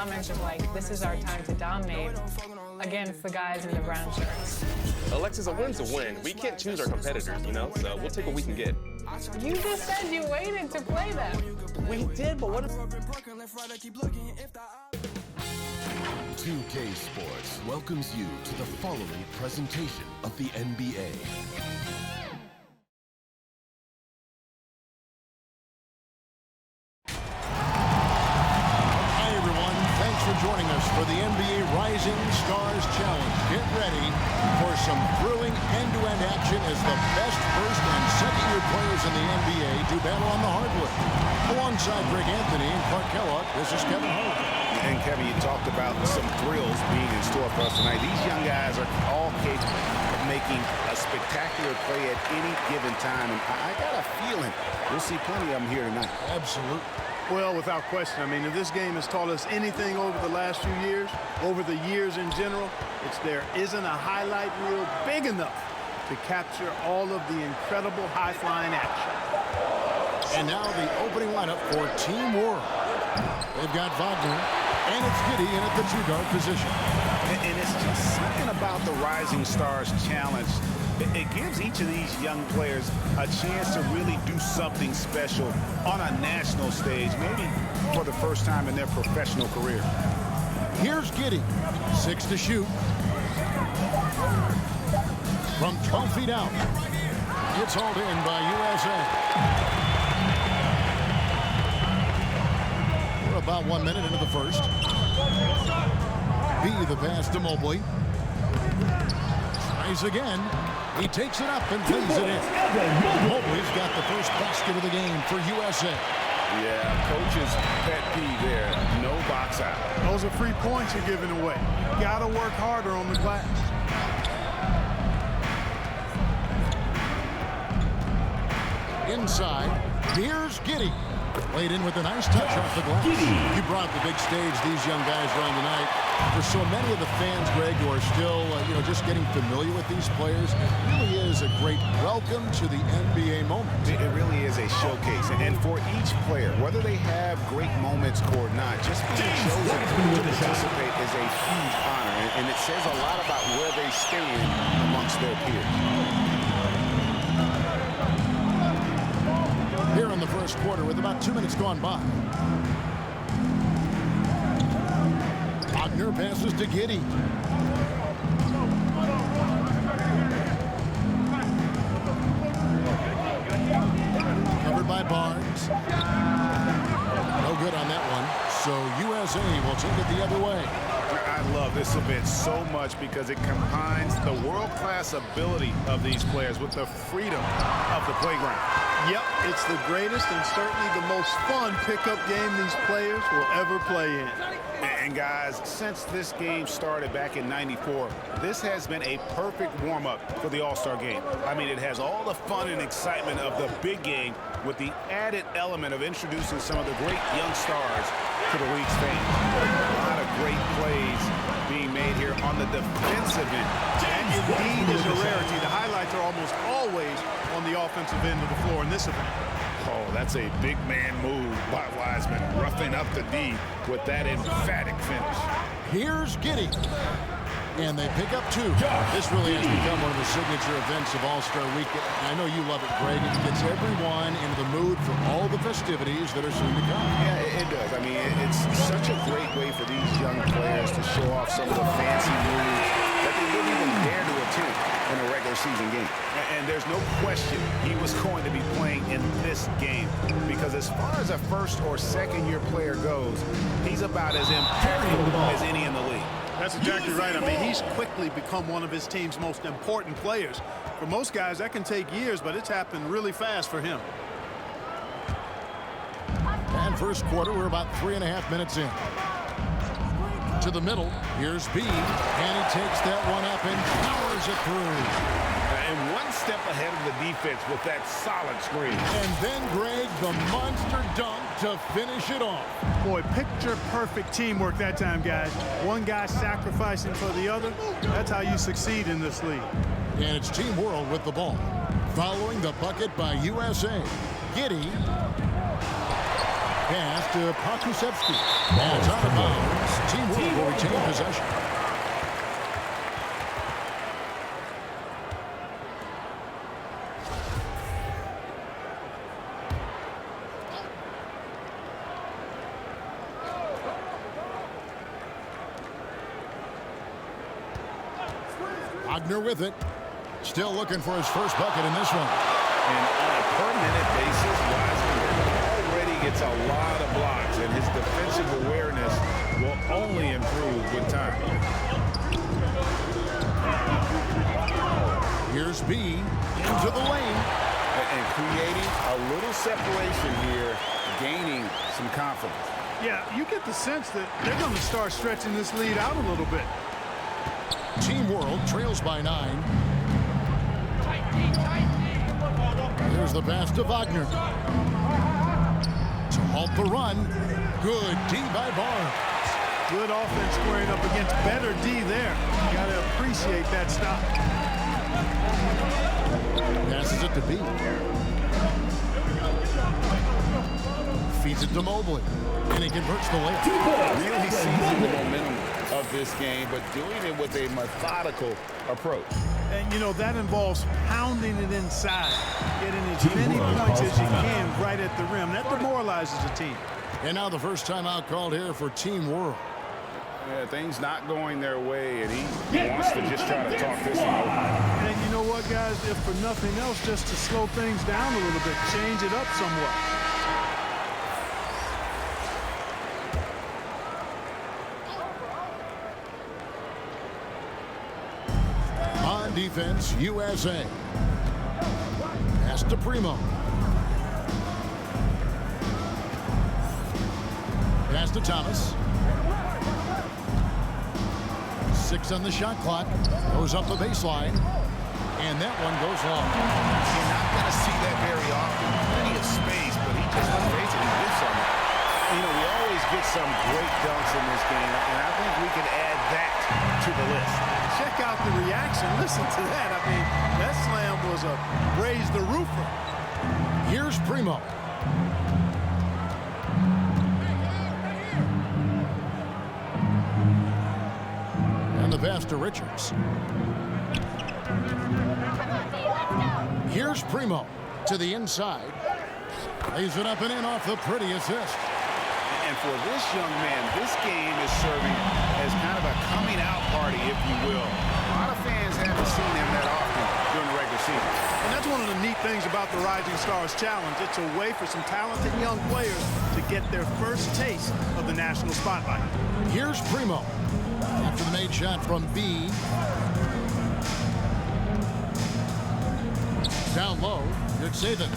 comments of like, this is our time to dominate against the guys in the brown shirts. Alexis, a win's a win. We can't choose our competitors, you know, so we'll take what we can get. You just said you waited to play them. We did, but what if... 2K Sports welcomes you to the following presentation of the NBA. Hi everyone, thanks for joining us for the NBA Rising Stars Challenge. Get ready for some thrilling end-to-end action as the best first and second-year players in the NBA do battle on the hardwood. Alongside Greg Anthony and Clark Kellogg, this is Kevin Holt. And Kevin, you talked about some thrills being in store for us tonight. These young guys are all capable of making a spectacular play at any given time. And I got a feeling we'll see plenty of them here tonight. Absolutely. Well, without question. I mean, if this game has taught us anything over the last few years, over the years in general, it's there isn't a highlight reel big enough to capture all of the incredible high-flying action. And now the opening lineup for Team World. They've got Wagner, and it's Giddey in at the two-guard position. And it's just something about the Rising Stars Challenge. It gives each of these young players a chance to really do something special on a national stage, maybe for the first time in their professional career. Here's Giddey, 6 to shoot. From 12 feet out. It's hauled in by USA. We're about 1 minute into the first. B, the pass to Mobley. Tries again. He takes it up and plays it in. Mobley's got the first basket of the game for USA. Yeah, coach's pet peeve there. No box out. Those are free points you're giving away. You got to work harder on the glass. Inside, here's Giddey. Played in with a nice touch off the glass. He brought the big stage these young guys are on tonight. For so many of the fans, Greg, who are still, just getting familiar with these players, it really is a great welcome to the NBA moment. It really is a showcase. And for each player, whether they have great moments or not, just being chosen to participate is a huge honor. And it says a lot about where they stand amongst their peers. Here in the first quarter with about 2 minutes gone by. Wagner passes to Giddey. Covered by Barnes. No good on that one. So USA will take it the other way. I love this event so much because it combines the world-class ability of these players with the freedom of the playground. Yep, it's the greatest and certainly the most fun pickup game these players will ever play in. And guys, since this game started back in '94, this has been a perfect warm-up for the All-Star game. I mean, it has all the fun and excitement of the big game with the added element of introducing some of the great young stars to the league's fans. A lot of great plays being made here on the defensive end. That indeed is a rarity. The highlights are almost always on the offensive end of the floor in this event. Oh, that's a big man move by Wiseman, roughing up the D with that emphatic finish. Here's Giddey. And they pick up 2. This really has become one of the signature events of All-Star Weekend. I know you love it, Greg. It gets everyone into the mood for all the festivities that are soon to come. Yeah, it does. I mean, it's such a great way for these young players to show off some of the fancy moves that they wouldn't even dare to attempt in a regular season game. And there's no question he was going to be playing in this game because as far as a first or second year player goes, he's about as impactful as any in the league. That's exactly right. I mean, he's quickly become one of his team's most important players. For most guys, that can take years, but it's happened really fast for him. And first quarter, we're about 3.5 minutes in. To the middle, here's B, and he takes that one up and powers it through. And one step ahead of the defense with that solid screen. And then, Greg, the monster dunk to finish it off. Boy, picture-perfect teamwork that time, guys. One guy sacrificing for the other. That's how you succeed in this league. And it's Team World with the ball. Following the bucket by USA. Giddey. Pass to Pokusevski. And it's out of bounds. Team World will retain possession. Wagner with it. Still looking for his first bucket in this one. And on a per-minute basis, Wiseman already gets a lot of blocks, and his defensive awareness will only improve with time. Here's B into the lane. And creating a little separation here, gaining some confidence. Yeah, you get the sense that they're going to start stretching this lead out a little bit. Team World trails by 9. Here's the pass to Wagner. To halt the run. Good D by Barnes. Good offense squaring up against better D there. Got to appreciate that stop. Passes it to B. Feeds it to Mobley. And he converts the layup. Really seizing the momentum of this game, but doing it with a methodical approach. And, you know, that involves pounding it inside, getting as many points as you can right at the rim. That demoralizes a team. And now the first timeout called here for Team World. Yeah, things not going their way, and he wants to just try to talk this one over. And you know what, guys? If for nothing else, just to slow things down a little bit, change it up somewhat. On defense, USA. Pass to Primo. Pass to Thomas. 6 on the shot clock. Goes up the baseline. And that one goes long. You're not going to see that very often. Plenty of space, but he just basically did something. You know, we always get some great dunks in this game, and I think we can add that to the list. Check out the reaction. Listen to that. I mean, that slam was a raise the roofer. Here's Primo. And the pass to Richards. Here's Primo to the inside. Lays it up and in off the pretty assist. And for this young man, this game is serving as kind of a coming out party, if you will. A lot of fans haven't seen him that often during the regular season. And that's one of the neat things about the Rising Stars Challenge. It's a way for some talented young players to get their first taste of the national spotlight. Here's Primo. After the made shot from B. Down low. Good saving.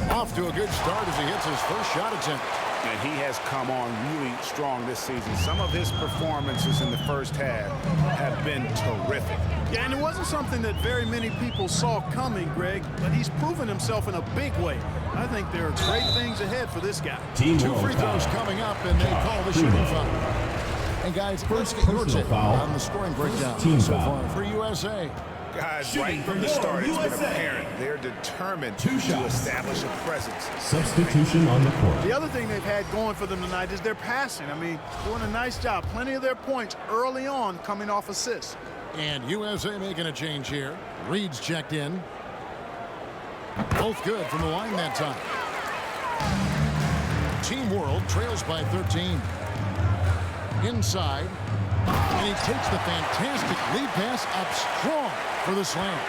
Off to a good start as he hits his first shot attempt. And he has come on really strong this season. Some of his performances in the first half have been terrific. Yeah, and it wasn't something that very many people saw coming, Greg, but he's proven himself in a big way. I think there are great things ahead for this guy. Team 2 World free throws foul. coming up, and they call the shooting foul. And guys, let's get your take foul. on the scoring breakdown Team so foul. far for USA. Guys, right from the start, it's been apparent they're determined to establish a presence. Substitution on the court. The other thing they've had going for them tonight is their passing. I mean, doing a nice job. Plenty of their points early on coming off assists. And USA making a change here. Reed's checked in. Both good from the line that time. Team World trails by 13. Inside. And he takes the fantastic lead pass up strong for the slam.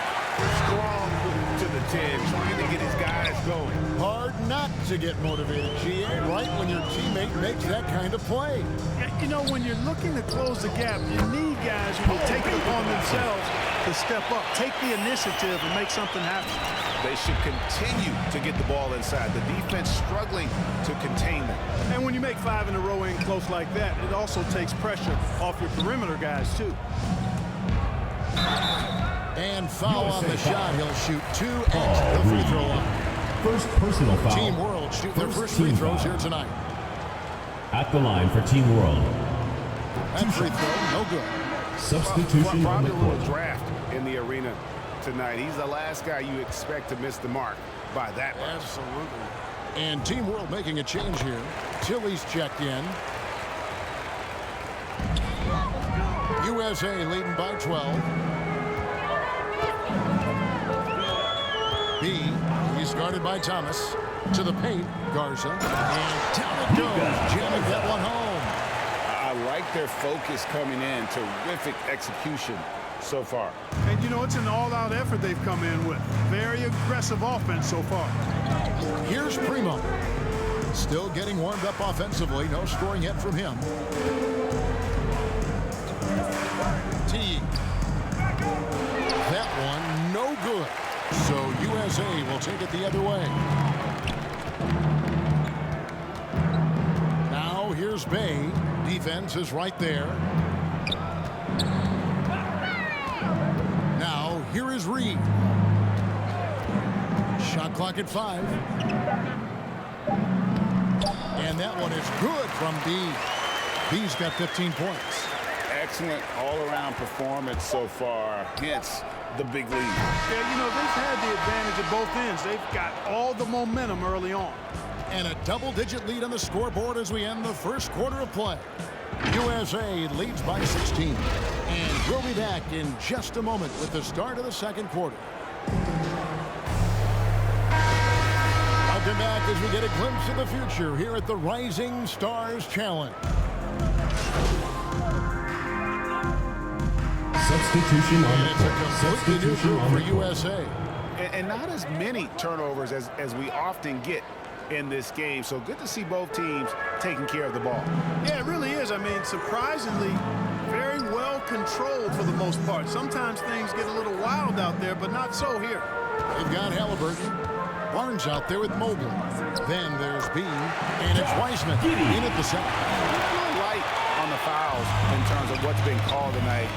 Strong to the 10, trying to get his guys going. Hard not to get motivated, GA, right when your teammate makes that kind of play. Yeah, you know, when you're looking to close the gap, you need guys who will take it upon themselves to step up, take the initiative, and make something happen. They should continue to get the ball inside. The defense struggling to contain them. And when you make 5 in a row in close like that, it also takes pressure off your perimeter guys, too. And foul on the shot. He'll shoot 2 at the free throw line. First personal foul. Team World shoot their first free team throws foul. here tonight. At the line for Team World. That free throw, no good. Substitution on Probably the a little court. draft in the arena tonight. He's the last guy you expect to miss the mark by that much. Absolutely. And Team World making a change here. Tilly's checked in. USA leading by 12. B, he's guarded by Thomas. To the paint, Garza. And down it goes. Jamming that one home. I like their focus coming in. Terrific execution so far. And, you know, it's an all-out effort they've come in with. Very aggressive offense so far. Here's Primo. Still getting warmed up offensively. No scoring yet from him. T. That one, no good. So USA will take it the other way. Now here's Bay. Defense is right there. Now here is Reed. Shot clock at 5. And that one is good from B. B's got 15 points. Excellent all-around performance so far. Hence the big lead. Yeah, you know, they've had the advantage at both ends. They've got all the momentum early on. And a double-digit lead on the scoreboard as we end the first quarter of play. USA leads by 16. And we'll be back in just a moment with the start of the second quarter. I'll come back as we get a glimpse of the future here at the Rising Stars Challenge. Substitution on the It's a court. completely new group for USA. And not as many turnovers as we often get in this game. So good to see both teams taking care of the ball. Yeah, it really is. I mean, surprisingly, very well controlled for the most part. Sometimes things get a little wild out there, but not so here. They've got Halliburton. Barnes out there with Mobley. Then there's B. And it's Wiseman in at the center. Light on the fouls in terms of what's been called tonight.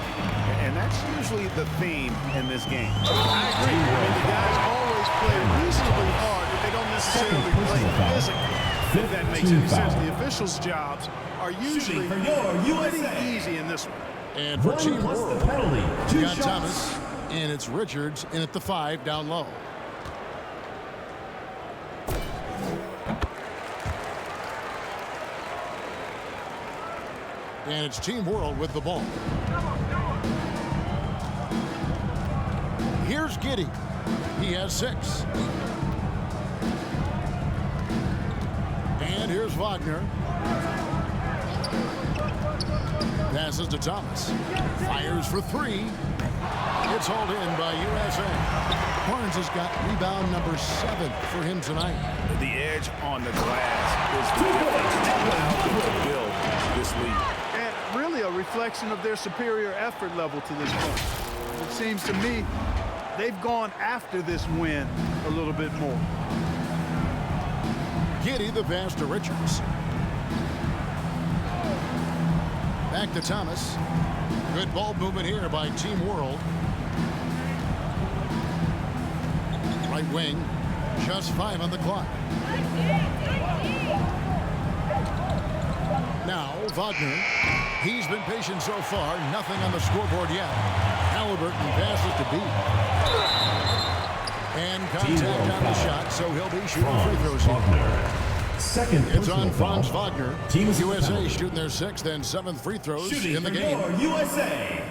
And that's usually the theme in this game. I agree. I mean, the guys always play reasonably hard, but they don't necessarily play physically. If that makes any sense. The officials' jobs are usually pretty easy in this one. And for Team World, penalty. we got Thomas. And it's Richards in at the 5 down low. And it's Team World with the ball. Here's Giddey. He has 6. And here's Wagner. Passes to Thomas. Fires for 3. It's hauled in by USA. Barnes has got rebound number 7 for him tonight. The edge on the glass is the difference that allows them to build this lead. And really a reflection of their superior effort level to this point. It seems to me they've gone after this win a little bit more. Giddey the pass to Richards. Back to Thomas. Good ball movement here by Team World. Right wing. Just 5 on the clock. Now Wagner. He's been patient so far. Nothing on the scoreboard yet. Halliburton passes to B. And contact on the shot, so he'll be shooting free throws here. Second It's on Franz foul. Wagner. Team's USA penalty. shooting their 6th and 7th free throws Shooting in the for game. your USA.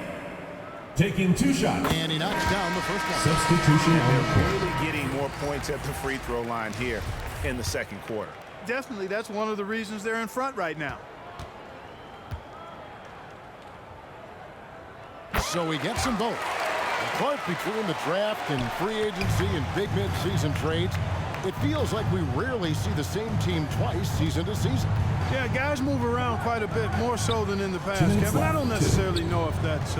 Taking 2 shots. And he knocks down the first one. Substitution on the court. Really getting more points at the free throw line here in the second quarter. Definitely, that's one of the reasons they're in front right now. So we get them both. Apart between the draft and free agency and big mid-season trades, it feels like we rarely see the same team twice season to season. Yeah, guys move around quite a bit, more so than in the past, 2 minutes Kevin. I don't left. necessarily know if that's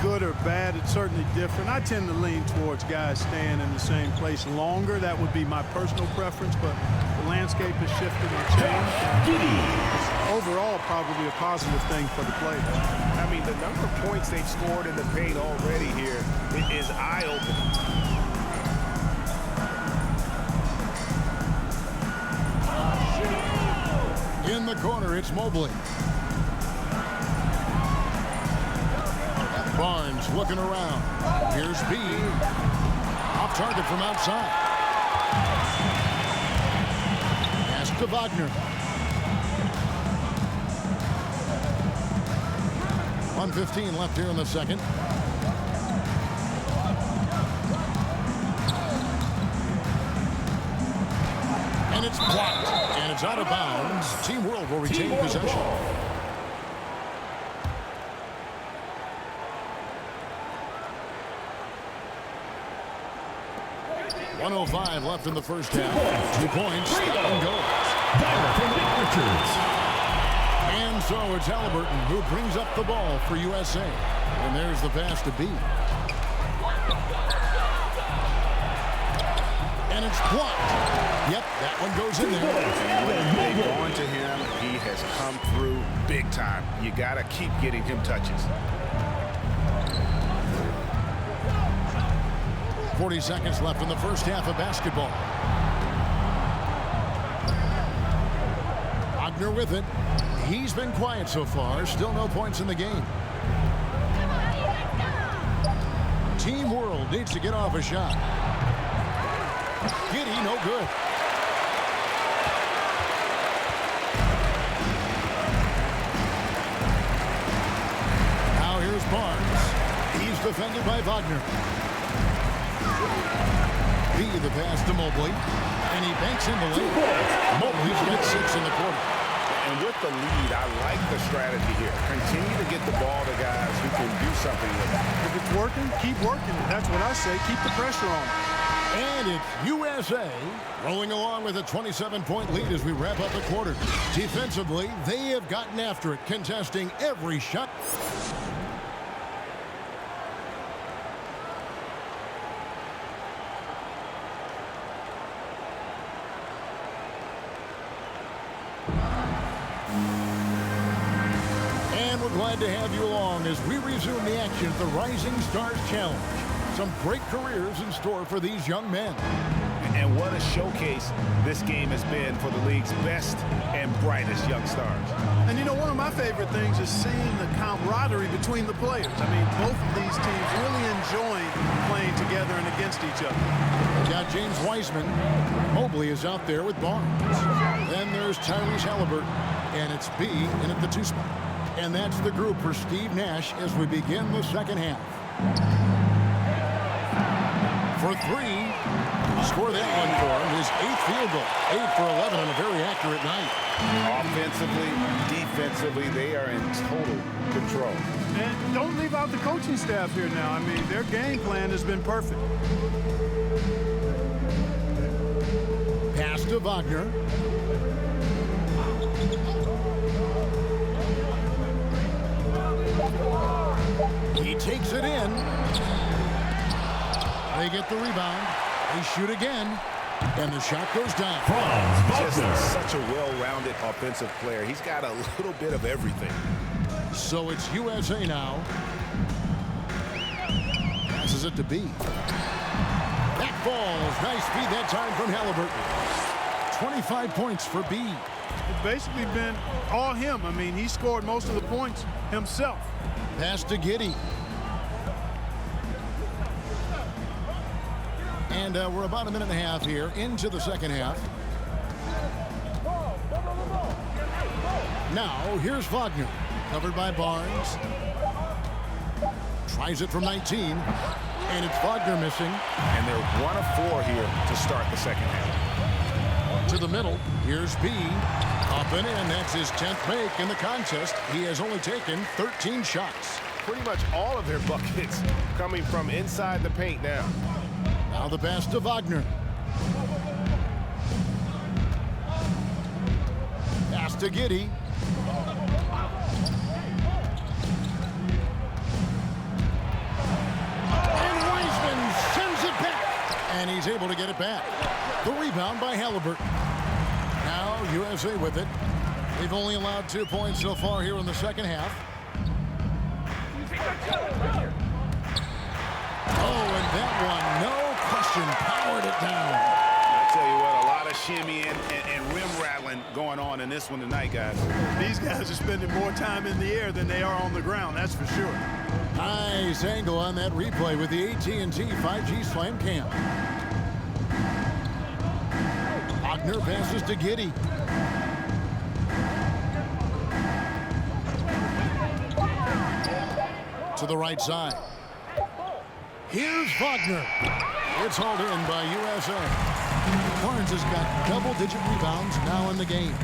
good or bad. It's certainly different. I tend to lean towards guys staying in the same place longer. That would be my personal preference, but the landscape has shifted and changed. It's overall probably a positive thing for the players. I mean, the number of points they've scored in the paint already here is eye-opening. In the corner, it's Mobley. Barnes looking around. Here's B. Off target from outside. to Wagner. 1:15 left here in the second. And it's blocked. And it's out of bounds. Team World will retain possession. .105 left in the first half. 2 points. Stop and go. From Nick Richards. And so it's Halliburton who brings up the ball for USA. And there's the pass to B. And it's blocked. Yep, that one goes in there. When they go into him, he has come through big time. You got to keep getting him touches. 40 seconds left in the first half of basketball. Wagner with it. He's been quiet so far. Still no points in the game. Team World needs to get off a shot. Giddy, no good. Now here's Barnes. He's defended by Wagner. B, the pass to Mobley. And he banks in the lane. Mobley's got 6 in the quarter. And with the lead, I like the strategy here. Continue to get the ball to guys who can do something with it. If it's working, keep working it. That's what I say. Keep the pressure on. And it's USA rolling along with a 27-point lead as we wrap up the quarter. Defensively, they have gotten after it, contesting every shot. And we're glad to have you along as we resume the action at the Rising Stars Challenge. Some great careers in store for these young men. And what a showcase this game has been for the league's best and brightest young stars. And you know, one of my favorite things is seeing the camaraderie between the players. I mean, both of these teams really enjoying playing together and against each other. We've got James Wiseman. Mobley is out there with Barnes. Then there's Tyrese Halliburton. And it's B in at the 2 spot. And that's the group for Steve Nash as we begin the second half. For 3, score that one for him. His 8th field goal. 8 for 11 on a very accurate night. Offensively, defensively, they are in total control. And don't leave out the coaching staff here now. I mean, their game plan has been perfect. Pass to Wagner. He takes it in. They get the rebound. They shoot again. And the shot goes down. Just such a well-rounded offensive player. He's got a little bit of everything. So it's USA now. Passes it to B. That falls. Nice feed that time from Halliburton. 25 points for B. It's basically been all him. I mean, he scored most of the points himself. Pass to Giddy. And we're about a minute and a half here into the second half. Now, here's Wagner. Covered by Barnes. Tries it from 19. And it's Wagner missing. And they're 1 of 4 here to start the second half. To the middle. Here's B. Up and in. That's his 10th make in the contest. He has only taken 13 shots. Pretty much all of their buckets coming from inside the paint now. Now the pass to Wagner. Pass to Giddy. And Wiseman sends it back. And he's able to get it back. The rebound by Halliburton. Now USA with it. They've only allowed 2 points so far here in the second half. Oh, and that one, no question, powered it down. I tell you what, a lot of shimmy and rim rattling going on in this one tonight, guys. These guys are spending more time in the air than they are on the ground, that's for sure. Nice angle on that replay with the AT&T 5G Slam Cam. Wagner passes to Giddey. To the right side. Here's Wagner. It's hauled in by USA. Barnes has got double-digit rebounds now in the game.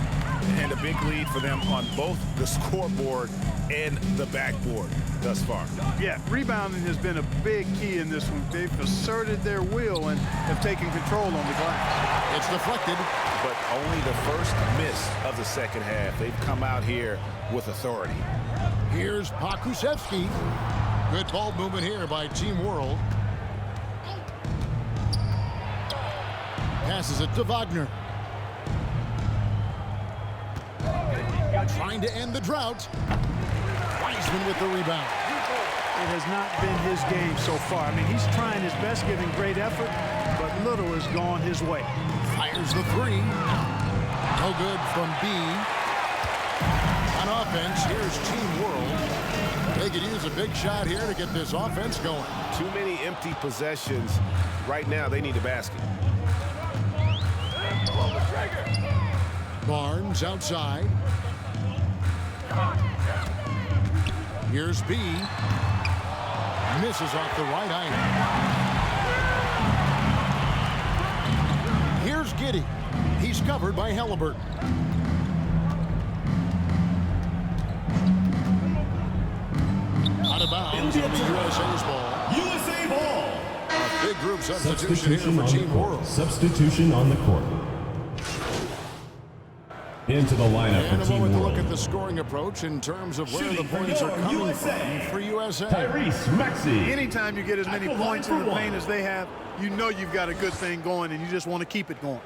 And a big lead for them on both the scoreboard and the backboard thus far. Yeah, rebounding has been a big key in this one. They've asserted their will and have taken control on the glass. It's deflected. But only the first miss of the second half. They've come out here with authority. Here's Pokusevski. Good ball movement here by Team World. Passes it to Wagner. Trying to end the drought. Wiseman with the rebound. It has not been his game so far. I mean, he's trying his best, giving great effort, but little has gone his way. Fires the three. No good from B. On offense, here's Team World. They could use a big shot here to get this offense going. Too many empty possessions. Right now, they need a basket. Barnes outside. Here's B. Misses off the right eye. Here's Giddey. He's covered by Halliburton. Out of bounds on the USA's ball. USA ball. A big group substitution here for Team World. Substitution on the court. Into the lineup And for a Team moment to World. look at the scoring approach in terms of where the points are coming from for USA. Tyrese Maxey. Anytime you get as many points in the paint as they have, you know you've got a good thing going, and you just want to keep it going.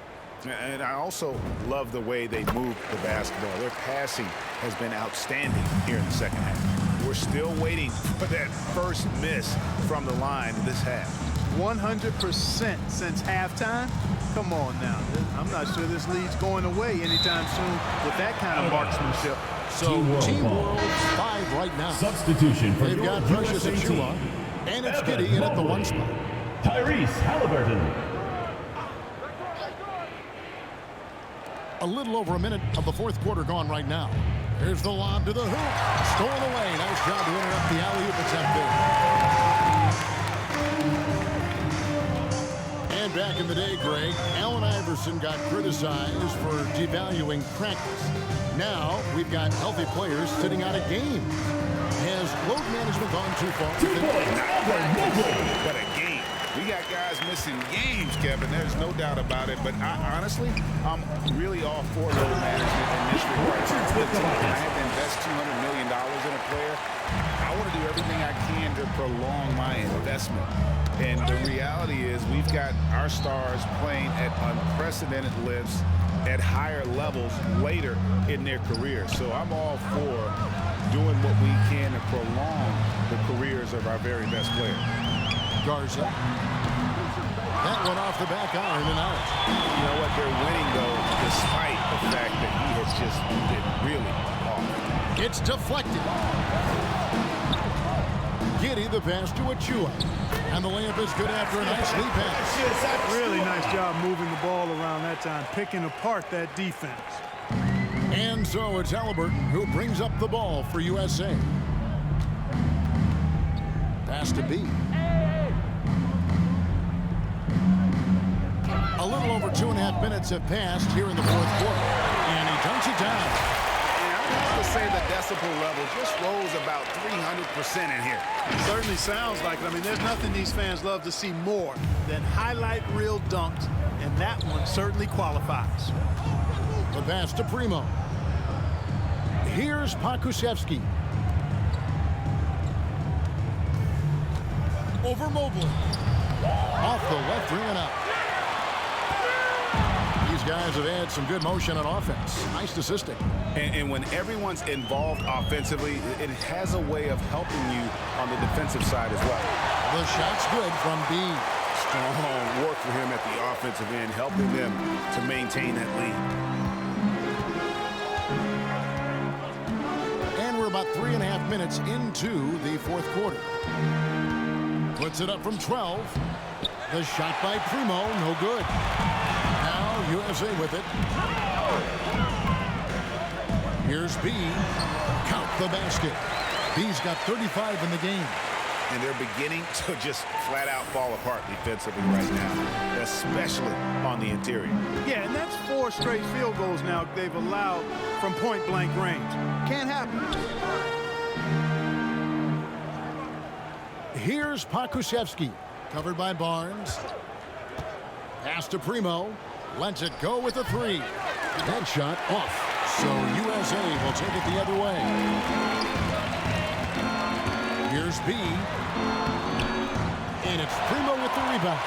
And I also love the way they move the basketball. Their passing has been outstanding here in the second half. We're still waiting for that first miss from the line this half. 100% since halftime. Come on now. I'm not sure this lead's going away anytime soon with that kind of marksmanship. So Team World's 5 right now. Substitution for They've got Precious USA Achiuwa, team. and it's Evan Giddey in at the Mobley. 1 spot. Tyrese Halliburton. A little over a minute of the fourth quarter gone right now. Here's the lob to the hoop. Stolen away. Nice job to interrupt the alley-oop attempt there. And back in the day, Greg, Allen Iverson got criticized for devaluing practice. Now we've got healthy players sitting out a game. Has load management gone too far? 2 points. Evan Mobley. But a game. We got guys missing games, Kevin. There's no doubt about it. But honestly, I'm really all for load management in this regard. I have to invest $200 million in a player. I want to do everything I can to prolong my investment. And the reality is we've got our stars playing at unprecedented lifts at higher levels later in their career. So I'm all for doing what we can to prolong the careers of our very best players. Garza. That one off the back iron and out. You know what? They're winning, though, despite the fact that he has just been really off. It's deflected. Giddey the pass to Achiuwa. And the layup is good after a nice lead pass. Really nice job moving the ball around that time, picking apart that defense. And so it's Halliburton who brings up the ball for USA. Pass to B. A little over 2.5 minutes have passed here in the fourth quarter. And he dunks it down. I have to say the decibel level just rose about 300% in here. Certainly sounds like it. I mean, there's nothing these fans love to see more than highlight reel dunks, and that one certainly qualifies. The pass to Primo. Here's Pokusevski. Over Mobley. Off the left rim and out. These guys have had some good motion on offense. Nice assisting. And when everyone's involved offensively, it has a way of helping you on the defensive side as well. The shot's good from B. Strong work for him at the offensive end, helping them to maintain that lead. And we're about 3.5 minutes into the fourth quarter. Puts it up from 12. The shot by Primo, no good. Now USA with it. Here's B. Count the basket. B's got 35 in the game. And they're beginning to just flat out fall apart defensively right now, especially on the interior. Yeah, and that's 4 straight field goals now they've allowed from point-blank range. Can't happen. Here's Pokusevski, covered by Barnes. Pass to Primo. Lets it go with a 3. That shot off. So USA will take it the other way. Here's B. And it's Primo with the rebound.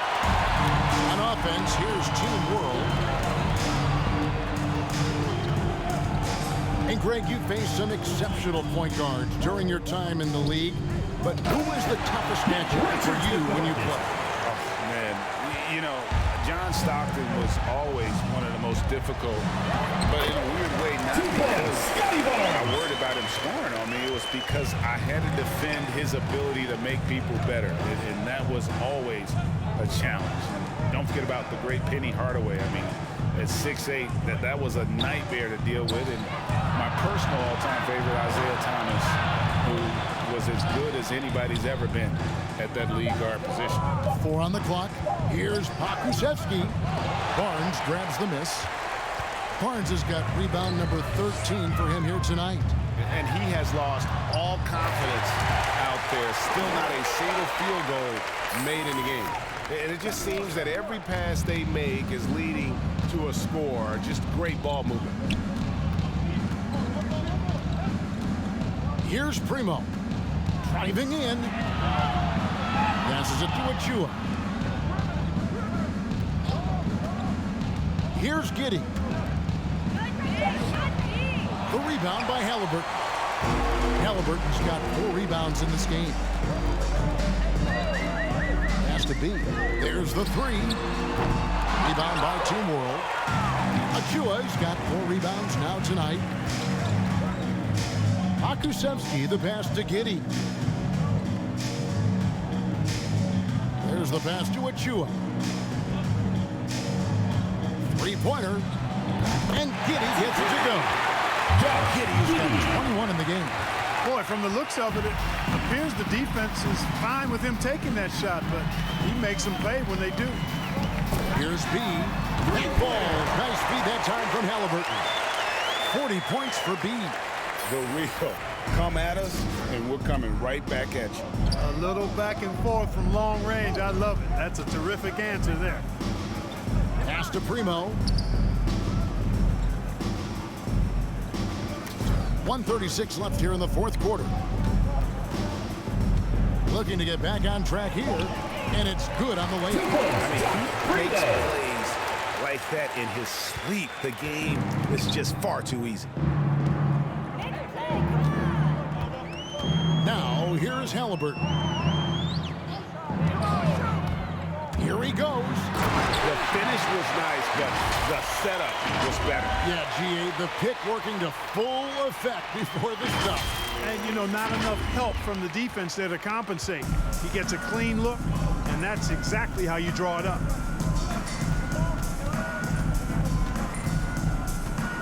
On offense, here's Team World. And Greg, you faced some exceptional point guards during your time in the league. But who was the toughest matchup for you when you played? Oh, man, you know, John Stockton was always one of the most difficult, but in a weird way, not because I worried about him scoring on me. It was because I had to defend his ability to make people better, and that was always a challenge. And don't forget about the great Penny Hardaway. I mean, at 6'8", that was a nightmare to deal with. And my personal all-time favorite, Isaiah Thomas, who was as good as anybody's ever been at that lead guard position. 4 on the clock. Here's Pokusevski. Barnes grabs the miss. Barnes has got rebound number 13 for him here tonight. And he has lost all confidence out there. Still not a single field goal made in the game. And it just seems that every pass they make is leading to a score. Just great ball movement. Here's Primo. Driving in. Passes it to Achua. Here's Giddey. The rebound by Halliburton. Halliburton's got 4 rebounds in this game. Has to be. There's the 3. Rebound by Team World. Achua's got 4 rebounds now tonight. Pokusevski, the pass to Giddey. There's the pass to Achua. 3-pointer. And Giddey gets it to go. Giddey's got 21 in the game. Boy, from the looks of it, it appears the defense is fine with him taking that shot, but he makes them pay when they do. Here's B. Great ball. Nice feed that time from Halliburton. 40 points for B. The real. Come at us, and we're coming right back at you. A little back and forth from long range. I love it. That's a terrific answer there. Pass to Primo. 1:36 left here in the 4th quarter. Looking to get back on track here, and it's good on the way. I mean, he makes plays like that in his sleep. The game is just far too easy. Now, here's Halliburton. Here he goes. The finish was nice, but the setup was better. Yeah, G.A., the pick working to full effect before the stop. And, you know, not enough help from the defense there to compensate. He gets a clean look, and that's exactly how you draw it up.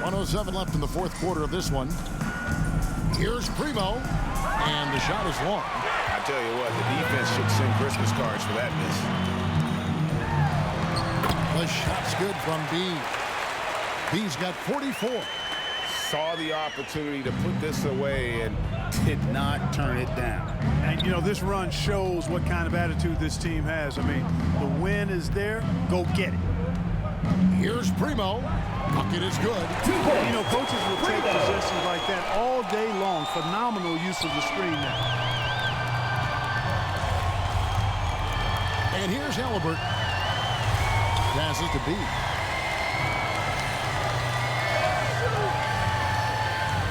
1:07 left in the 4th quarter of this one. Here's Primo, and the shot is long. I tell you what, the defense should send Christmas cards for that miss. The shot's good from B. B's got 44. Saw the opportunity to put this away and did not turn it down. And, you know, this run shows what kind of attitude this team has. I mean, the win is there. Go get it. Here's Primo. Bucket is good. You know, coaches will take possessions like that all day long. Phenomenal use of the screen there. And here's Halliburton. Passes to B.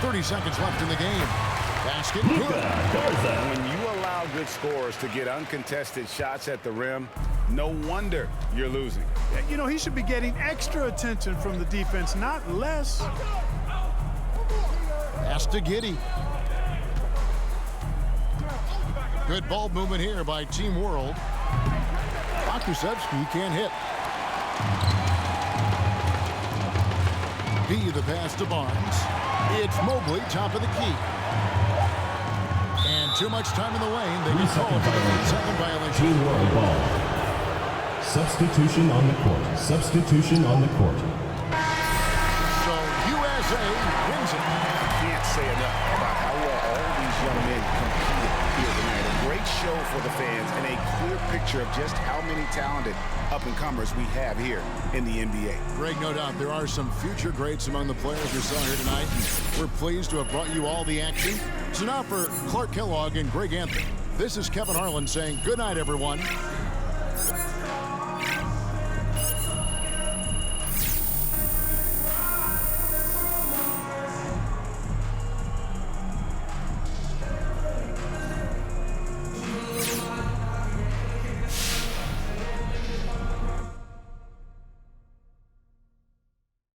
30 seconds left in the game. Basket good. When you allow good scorers to get uncontested shots at the rim, no wonder you're losing. You know, he should be getting extra attention from the defense, not less. Pass to Giddey. Good ball movement here by Team World. Pokusevski can't hit. be the pass to Barnes. It's Mobley, top of the key. And too much time in the lane. They get called for the 3-second violation. Team world ball. Substitution on the court. Substitution on the court. So USA wins it. Can't say enough about how well all these young men competed here tonight. A great show for the fans and a clear picture of just how many talented up-and-comers we have here in the NBA. Greg, no doubt there are some future greats among the players we saw here tonight, and we're pleased to have brought you all the action. So now for Clark Kellogg and Greg Anthony, this is Kevin Harlan saying good night, everyone.